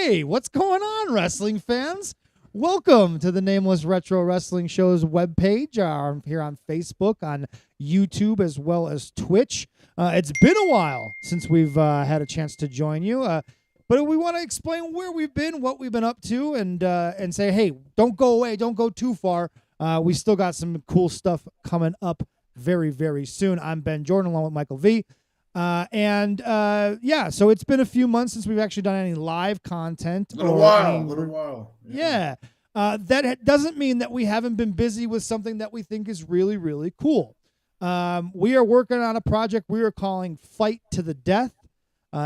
Hey, what's going on, wrestling fans? Welcome to the Nameless Retro Wrestling Show's webpage here on Facebook, on YouTube, as well as Twitch. It's been a while since we've had a chance to join you, but we want to explain where we've been, what we've been up to, and say, hey, don't go away, don't go too far. We still got some cool stuff coming up very, very soon. I'm Ben Jordan, along with Michael V. So it's been a few months since we've actually done any live content. Little while. Yeah. That doesn't mean that we haven't been busy with something that we think is really, really cool. We are working on a project we are calling Fight to the Death.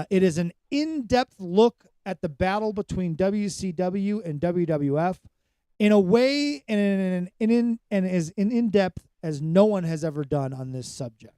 It is an in-depth look at the battle between WCW and WWF in a way and as in-depth as no one has ever done on this subject.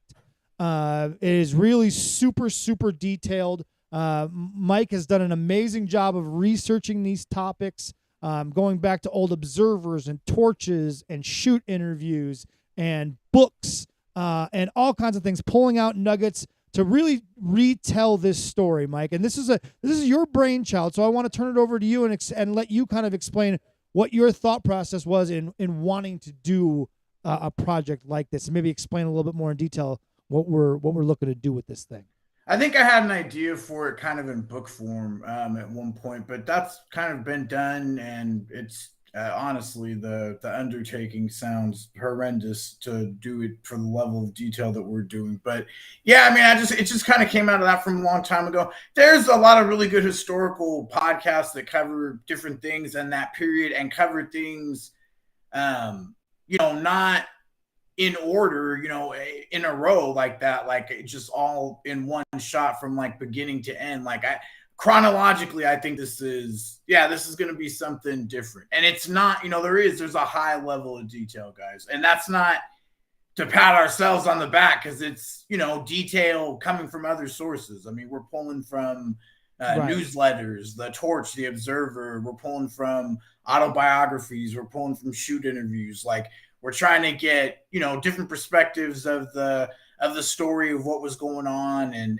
It is really super, super detailed. Mike has done an amazing job of researching these topics, going back to old observers and torches and shoot interviews and books and all kinds of things, pulling out nuggets to really retell this story, Mike. And this is your brainchild, so I want to turn it over to you and let you kind of explain what your thought process was in wanting to do a project like this, and maybe explain a little bit more in detail what we're looking to do with this thing. I think I had an idea for it kind of in book form at one point, but that's kind of been done, and it's honestly the undertaking sounds horrendous to do it for the level of detail that we're doing. But yeah, I mean, it just kind of came out of that from a long time ago. There's a lot of really good historical podcasts that cover different things in that period and cover things, not in order, in a row like that, like just all in one shot from like beginning to end. Like chronologically, I think this is going to be something different. And it's not, there's a high level of detail, guys. And that's not to pat ourselves on the back, because it's, detail coming from other sources. I mean, we're pulling from newsletters, The Torch, The Observer. We're pulling from autobiographies. We're pulling from shoot interviews. Like, we're trying to get, different perspectives of the story of what was going on, and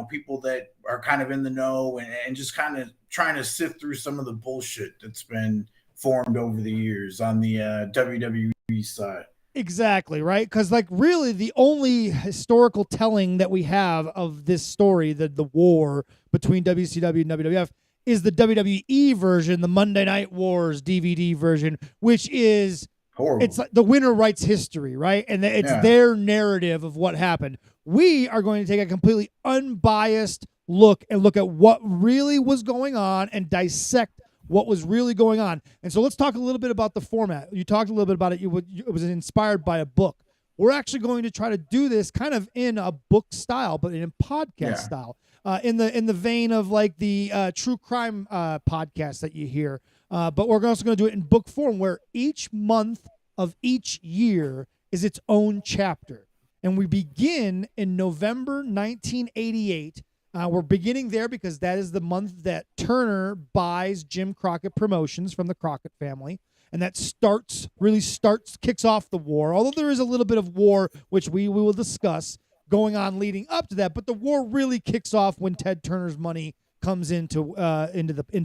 people that are kind of in the know, and just kind of trying to sift through some of the bullshit that's been formed over the years on the WWE side. Exactly, right? Because really the only historical telling that we have of this story, the war between WCW and WWF, is the WWE version, the Monday Night Wars DVD version, which is horrible. It's like the winner writes history, right? And it's their narrative of what happened. We are going to take a completely unbiased look at what really was going on and dissect what was really going on. And so let's talk a little bit about the format. You talked a little bit about it. It was inspired by a book. We're actually going to try to do this kind of in a book style, but in a podcast style, in the vein of like the true crime podcast that you hear. But we're also going to do it in book form, where each month of each year is its own chapter. And we begin in November 1988. We're beginning there because that is the month that Turner buys Jim Crockett Promotions from the Crockett family. And that kicks off the war. Although there is a little bit of war, which we will discuss, going on leading up to that. But the war really kicks off when Ted Turner's money comes into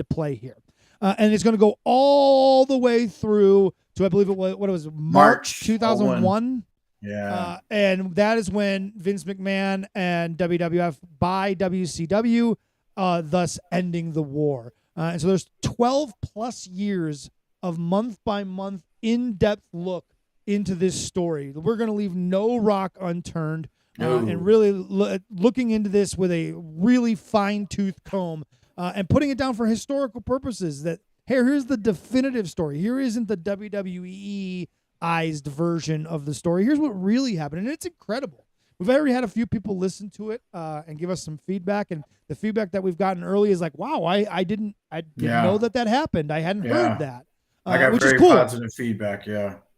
play here. And it's going to go all the way through to, I believe it was March 2001. Yeah. And that is when Vince McMahon and WWF buy WCW, thus ending the war. And so there's 12 plus years of month by month in-depth look into this story. We're going to leave no rock unturned, and really looking into this with a really fine-tooth comb, and putting it down for historical purposes. That here's the definitive story. Here isn't the WWE-ized version of the story. Here's what really happened, and it's incredible. We've already had a few people listen to it and give us some feedback, and the feedback that we've gotten early is like, "Wow, I didn't know that happened. I hadn't heard that." I got very positive feedback.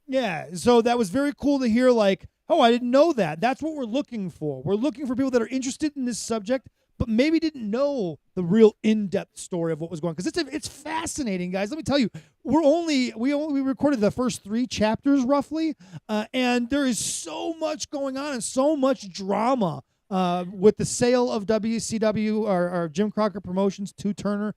Yeah. So that was very cool to hear. Like, oh, I didn't know that. That's what we're looking for. We're looking for people that are interested in this subject, but maybe didn't know the real in-depth story of what was going on. Because it's fascinating, guys. Let me tell you, we recorded the first 3 chapters roughly, and there is so much going on and so much drama with the sale of WCW or Jim Crockett Promotions to Turner.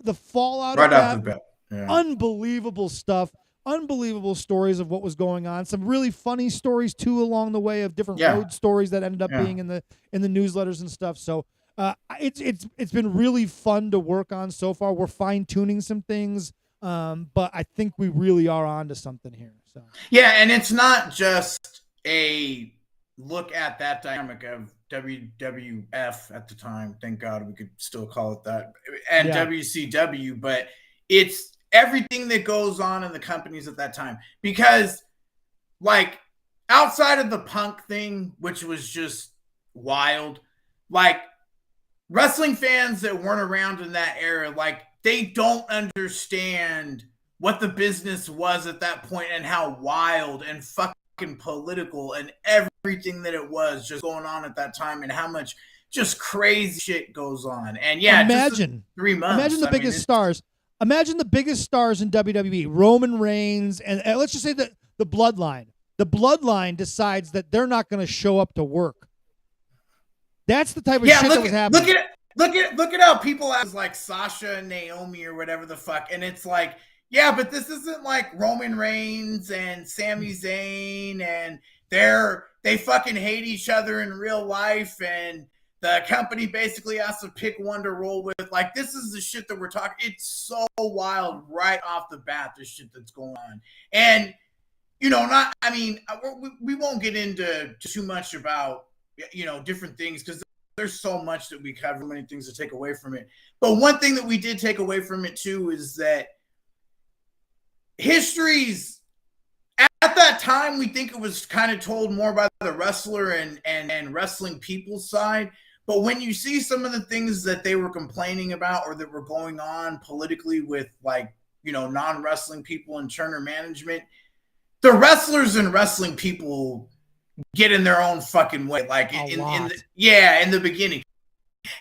the fallout right of off that, the bat. Yeah. unbelievable stuff. Unbelievable stories of what was going on. Some really funny stories too along the way of different road stories that ended up being in the newsletters and stuff. So it's been really fun to work on so far. We're fine tuning some things, but I think we really are onto something here. So yeah, and it's not just a look at that dynamic of WWF at the time. Thank God we could still call it that, and WCW, but it's everything that goes on in the companies at that time. Because, like, outside of the Punk thing, which was just wild, like, wrestling fans that weren't around in that era, like, they don't understand what the business was at that point and how wild and fucking political and everything that it was just going on at that time, and how much just crazy shit goes on. And imagine just 3 months. Imagine the biggest stars. Imagine the biggest stars in WWE, Roman Reigns, and let's just say that the Bloodline. The Bloodline decides that they're not going to show up to work. That's the type of shit that was happening. Look at how people act like Sasha and Naomi or whatever the fuck, and it's like, yeah, but this isn't like Roman Reigns and Sami Zayn, and they fucking hate each other in real life, and the company basically has to pick one to roll with. Like, this is the shit that we're talking. It's so wild right off the bat, the shit that's going on. And, we won't get into too much about, different things, because there's so much that we cover, many things to take away from it. But one thing that we did take away from it too is that histories at that time, we think it was kind of told more by the wrestler and wrestling people's side. But when you see some of the things that they were complaining about or that were going on politically with, like, non-wrestling people in Turner management, the wrestlers and wrestling people get in their own fucking way, like in the beginning.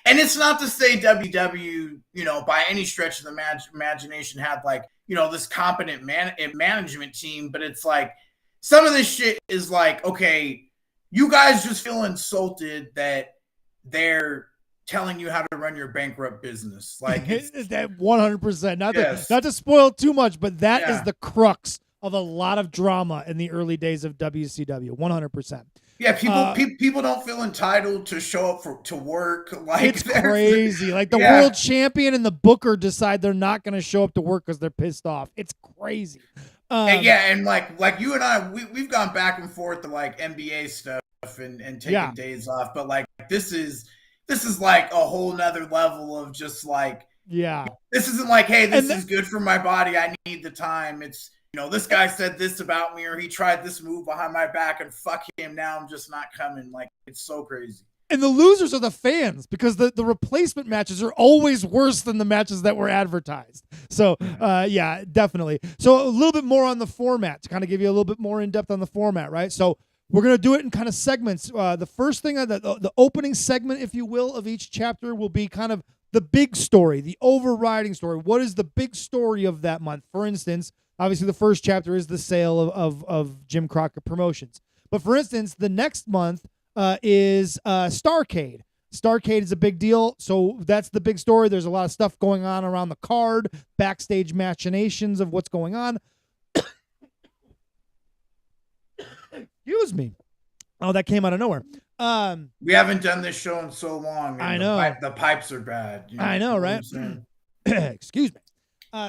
And it's not to say WW, by any stretch of the imagination had, like, this competent management team, but it's like some of this shit is like, okay, you guys just feel insulted that they're telling you how to run your bankrupt business. Like, that 100%. Not to spoil too much, but that is the crux of a lot of drama in the early days of WCW. 100%. Yeah, people don't feel entitled to show up to work. Like, it's crazy. Like, the world champion and the booker decide they're not going to show up to work because they're pissed off. It's crazy. And like you and I, we've gone back and forth to, like, NBA stuff and taking days off, but, like, this is like a whole nother level of just, like, this isn't like, hey, this is good for my body, I need the time. It's, this guy said this about me, or he tried this move behind my back, and fuck him, now I'm just not coming. Like, it's so crazy. And the losers are the fans, because the replacement matches are always worse than the matches that were advertised. So, definitely. So a little bit more on the format, to kind of give you a little bit more in depth on the format, right? So we're going to do it in kind of segments. The first thing, the opening segment, if you will, of each chapter will be kind of the big story, the overriding story. What is the big story of that month? For instance, obviously the first chapter is the sale of Jim Crockett Promotions. But for instance, the next month is Starrcade. Starrcade is a big deal, so that's the big story. There's a lot of stuff going on around the card, backstage machinations of what's going on. Excuse me. Oh, that came out of nowhere. We haven't done this show in so long. I know. The pipes are bad. I know, right? Excuse me.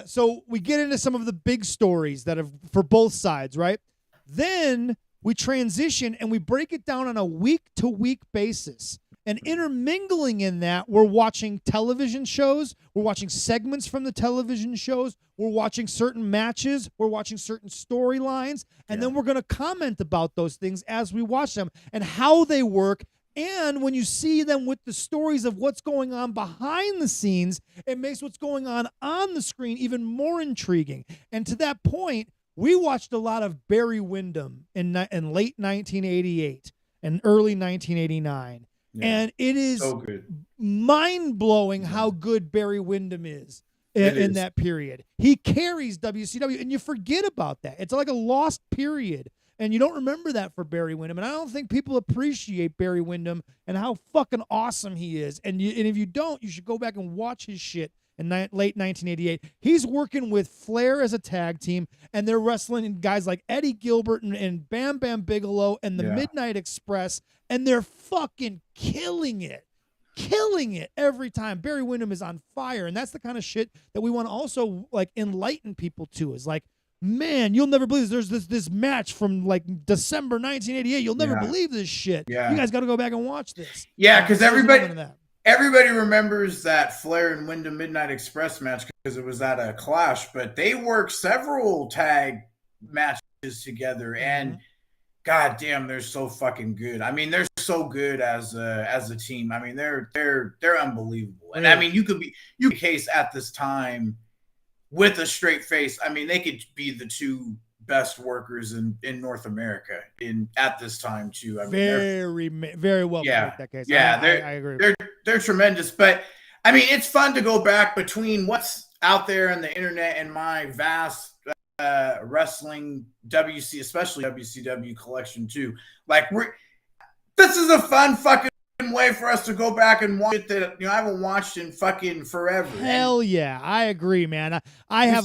So we get into some of the big stories that have for both sides, right? Then we transition and we break it down on a week-to-week basis. And intermingling in that, we're watching television shows. We're watching segments from the television shows. We're watching certain matches. We're watching certain storylines. And then we're going to comment about those things as we watch them and how they work. And when you see them with the stories of what's going on behind the scenes, it makes what's going on the screen even more intriguing. And to that point, we watched a lot of Barry Windham in late 1988 and early 1989. Yeah. And it is so mind-blowing how good Barry Windham is in that period. He carries WCW, and you forget about that. It's like a lost period, and you don't remember that for Barry Windham. And I don't think people appreciate Barry Windham and how fucking awesome he is. And if you don't, you should go back and watch his shit in late 1988. He's working with Flair as a tag team, and they're wrestling guys like Eddie Gilbert and Bam Bam Bigelow and the Midnight Express, and they're fucking killing it every time. Barry Windham is on fire, and that's the kind of shit that we want to also like enlighten people to. Is like, man, you'll never believe this. There's this match from like December 1988. You'll never believe this shit. Yeah. You guys got to go back and watch this. Yeah, because everybody remembers that Flair and Wyndham Midnight Express match because it was at a Clash, but they worked several tag matches together, and god damn, they're so fucking good. I mean, they're so good as a team. I mean, they're unbelievable. And I mean, you could case at this time with a straight face. I mean, they could be the two best workers in North America at this time too. I mean, very well. That case. Yeah, I agree. They're tremendous. But I mean, it's fun to go back between what's out there on the internet and my vast wrestling especially WCW collection too. Like this is a fun fucking way for us to go back and watch it that I haven't watched in fucking forever. Hell yeah, I agree, man. I've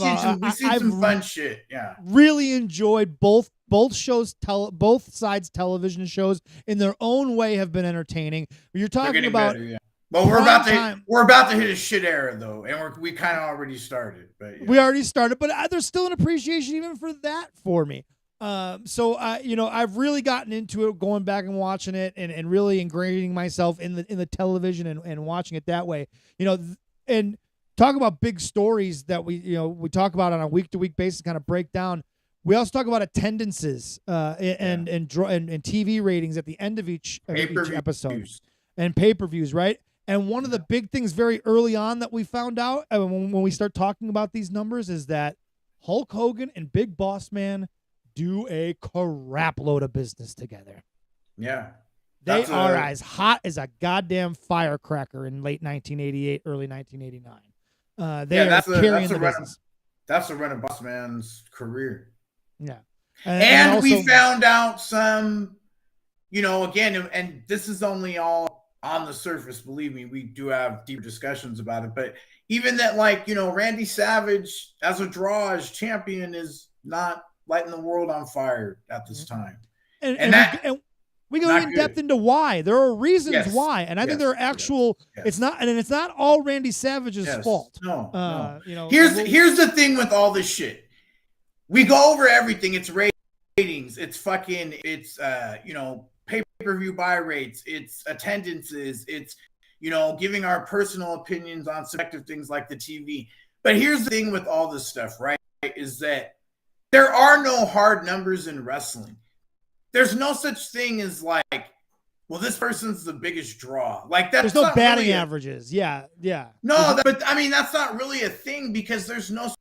seen some fun shit. Yeah, really enjoyed both shows. Both sides television shows in their own way have been entertaining. You're talking about. Better, yeah. Well, we're about to hit a shit era though, and we kind of already started. But we already started, but there's still an appreciation even for that for me. So I've really gotten into it, going back and watching it, and really ingraining myself in the television and watching it that way. And talk about big stories that we talk about on a week to week basis, kind of break down. We also talk about attendances and TV ratings at the end of each episode and pay-per-views, right? And one of the big things very early on that we found out when we start talking about these numbers is that Hulk Hogan and Big Boss Man do a crap load of business together. Yeah. They are as hot as a goddamn firecracker in late 1988, early 1989. They are carrying the business. That's the run of Boss Man's career. Yeah. And also, we found out some, again, and this is only all on the surface, believe me, we do have deeper discussions about it, but even that, Randy Savage as a draw as champion is not lighting the world on fire at this time. And we go in depth into why. There are reasons why, and I think there are actual. It's not, and it's not all Randy Savage's fault. No. Here's the thing with all this shit. We go over everything. It's ratings. It's pay-per-view buy rates. It's attendances. It's giving our personal opinions on subjective things like the TV. But here's the thing with all this stuff, right? Is that there are no hard numbers in wrestling. There's no such thing as this person's the biggest draw. There's no batting averages. Yeah. No, but I mean, that's not really a thing because there's no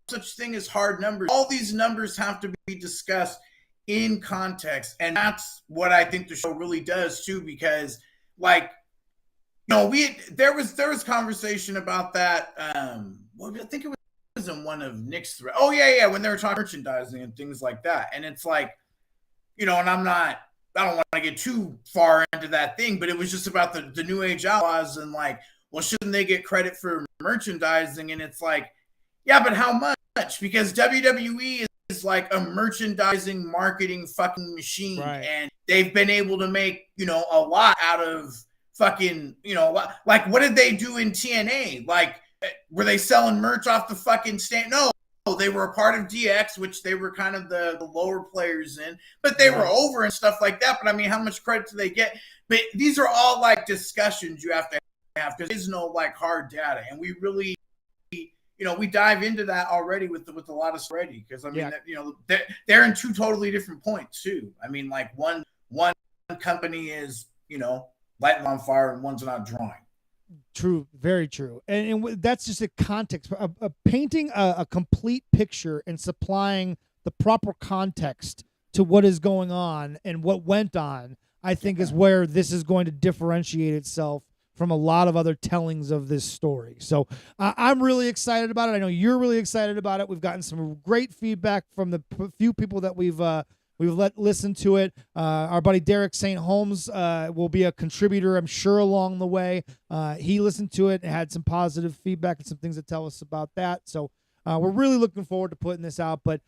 such thing as hard numbers. All these numbers have to be discussed in context. And that's what I think the show really does too, because there was conversation about that. I think it was in one of Nick's threads. Oh yeah. When they were talking merchandising and things like that. And it's and I don't want to get too far into that thing, but it was just about the New Age Outlaws and shouldn't they get credit for merchandising? And it's yeah, but how much? Because WWE is a merchandising marketing fucking machine. Right. And they've been able to make, a lot out of fucking, what did they do in TNA? Were they selling merch off the fucking stand? No. They were a part of DX, which they were kind of the lower players in, but they were over and stuff like that. But I mean, how much credit do they get? But these are all discussions you have to have because there's no hard data, and we really, we dive into that already with a lot of already because I mean, they're in two totally different points too. I mean, one company is lighting on fire and one's not drawing. True, very true, and that's just a context. Painting a complete picture and supplying the proper context to what is going on and what went on, I think, is where this is going to differentiate itself from a lot of other tellings of this story. So I'm really excited about it. I know you're really excited about it. We've gotten some great feedback from the few people that we've We've listened to it. Our buddy Derek St. Holmes will be a contributor, I'm sure, along the way. He listened to it and had some positive feedback and some things to tell us about that. So we're really looking forward to putting this out. But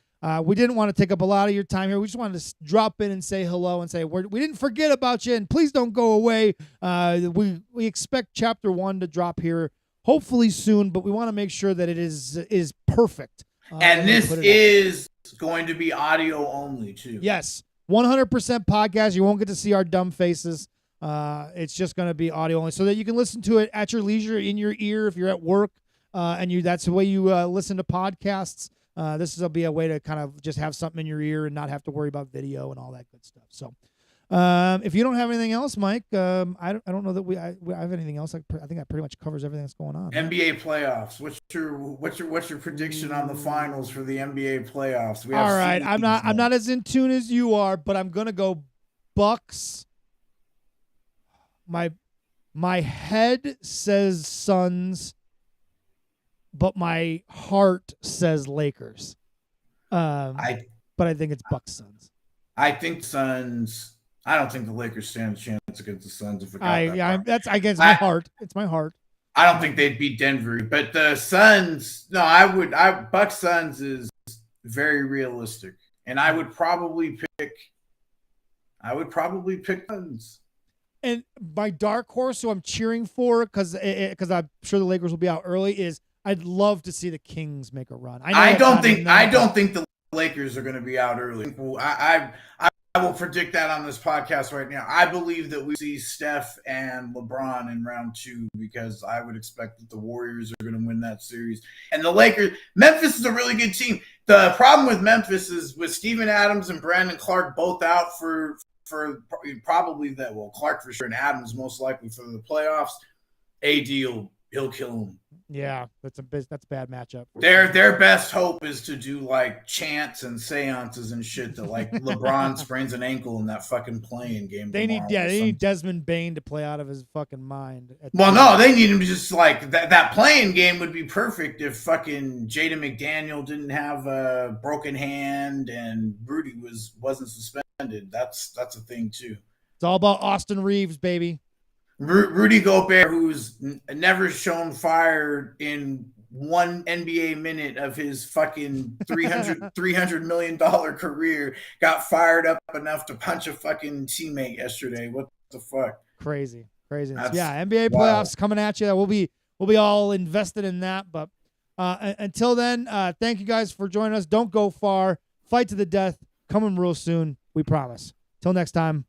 we didn't want to take up a lot of your time here. We just wanted to drop in and say hello and say we didn't forget about you, and please don't go away. We expect Chapter 1 to drop here hopefully soon, but we want to make sure that it is perfect. And this is going to be audio only too. Yes, 100% podcast. You won't get to see our dumb faces. It's just going to be audio only, so that you can listen to it at your leisure in your ear if you're at work, and that's the way you listen to podcasts. This will be a way to kind of just have something in your ear and not have to worry about video and all that good stuff. So, if you don't have anything else, Mike, I don't know that I have anything else. I think that pretty much covers everything that's going on. NBA playoffs. What's your prediction on the finals for the NBA playoffs? All right, I'm not as in tune as you are, but I'm gonna go Bucks. My head says Suns, but my heart says Lakers. But I think it's Bucks Suns. I think Suns. I don't think the Lakers stand a chance against the Suns. That's against my heart. It's my heart. I don't think they'd beat Denver, but the Suns. No, Bucks Suns is very realistic, and I would probably pick Suns. And my dark horse, who I'm cheering for, because I'm sure the Lakers will be out early, is I'd love to see the Kings make a run. I don't think the Lakers are going to be out early. I will predict that on this podcast right now. I believe that we see Steph and LeBron in round 2, because I would expect that the Warriors are going to win that series. And the Lakers, Memphis is a really good team. The problem with Memphis is with Steven Adams and Brandon Clark both out for probably that. Well, Clark for sure, and Adams most likely for the playoffs. AD he'll kill him. Yeah, that's a bad matchup. Their best hope is to do like chants and seances and shit that like LeBron sprains an ankle in that fucking playing game. They need Desmond Bane to play out of his fucking mind. Well, no, they need him to just like that playing game would be perfect if fucking Jaden McDaniel didn't have a broken hand and Rudy wasn't suspended. That's a thing too. It's all about Austin Reeves, baby. Rudy Gobert, who's never shown fire in one NBA minute of his fucking $300 million career, got fired up enough to punch a fucking teammate yesterday. What the fuck? Crazy. Yeah, NBA playoffs coming at you. We'll be all invested in that. But until then, thank you guys for joining us. Don't go far. Fight to the death. Coming real soon. We promise. Till next time.